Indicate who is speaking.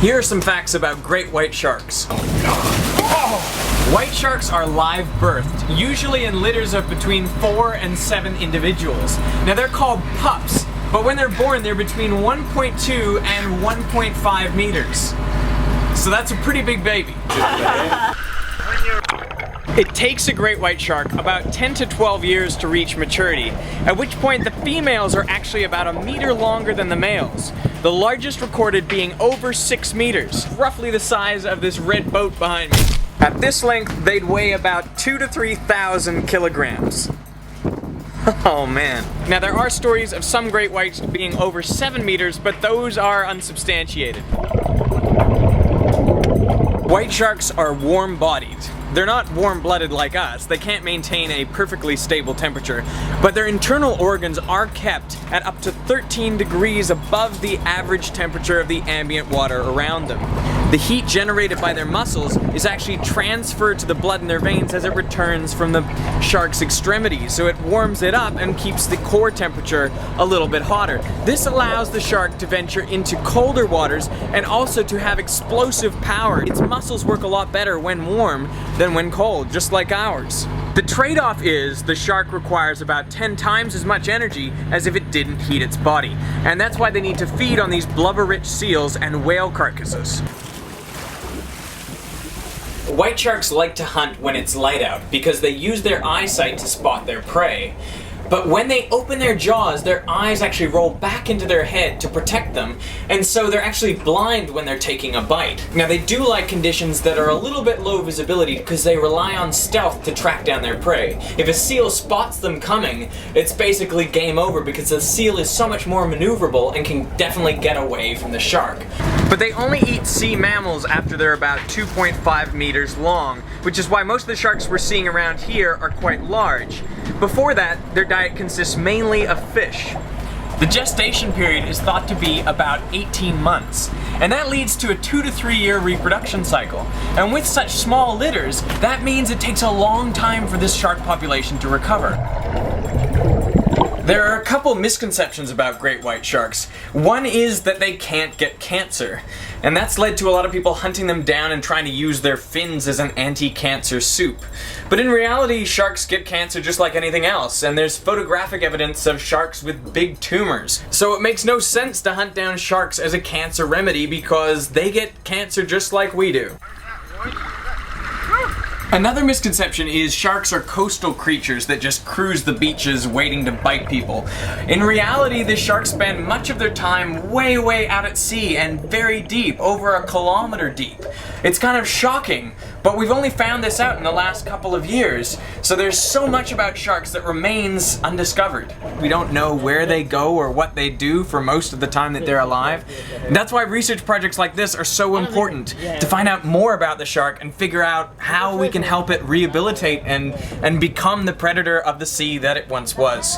Speaker 1: Here are some facts about great white sharks. White sharks are live birthed, usually in litters of between 4 and 7 individuals. Now they're called pups, but when they're born they're between 1.2 and 1.5 meters. So that's a pretty big baby. It takes a great white shark about 10 to 12 years to reach maturity, at which point the females are actually about a meter longer than the males, the largest recorded being over 6 meters, roughly the size of this red boat behind me. At this length, they'd weigh about 2,000 to 3,000 kilograms. Oh man. Now there are stories of some great whites being over 7 meters, but those are unsubstantiated. White sharks are warm-bodied. They're not warm-blooded like us. They can't maintain a perfectly stable temperature, but their internal organs are kept at up to 13 degrees above the average temperature of the ambient water around them. The heat generated by their muscles is actually transferred to the blood in their veins as it returns from the shark's extremities, so it warms it up and keeps the core temperature a little bit hotter. This allows the shark to venture into colder waters and also to have explosive power. Its muscles work a lot better when warm than when cold, just like ours. The trade-off is the shark requires about 10 times as much energy as if it didn't heat its body, and that's why they need to feed on these blubber-rich seals and whale carcasses. White sharks like to hunt when it's light out because they use their eyesight to spot their prey. But when they open their jaws, their eyes actually roll back into their head to protect them, and so they're actually blind when they're taking a bite. Now they do like conditions that are a little bit low visibility because they rely on stealth to track down their prey. If a seal spots them coming, it's basically game over because the seal is so much more maneuverable and can definitely get away from the shark. But they only eat sea mammals after they're about 2.5 meters long, which is why most of the sharks we're seeing around here are quite large. Before that, their diet consists mainly of fish. The gestation period is thought to be about 18 months, and that leads to a 2 to 3 year reproduction cycle. And with such small litters, that means it takes a long time for this shark population to recover. There are a couple misconceptions about great white sharks. One is that they can't get cancer, and that's led to a lot of people hunting them down and trying to use their fins as an anti-cancer soup. But in reality, sharks get cancer just like anything else, and there's photographic evidence of sharks with big tumors. So it makes no sense to hunt down sharks as a cancer remedy because they get cancer just like we do. Another misconception is sharks are coastal creatures that just cruise the beaches waiting to bite people. In reality, the sharks spend much of their time way out at sea and very deep, over 1 kilometer deep. It's kind of shocking, but we've only found this out in the last couple of years, so there's so much about sharks that remains undiscovered. We don't know where they go or what they do for most of the time that they're alive. And that's why research projects like this are so important, to find out more about the shark and figure out how we can help it rehabilitate and become the predator of the sea that it once was.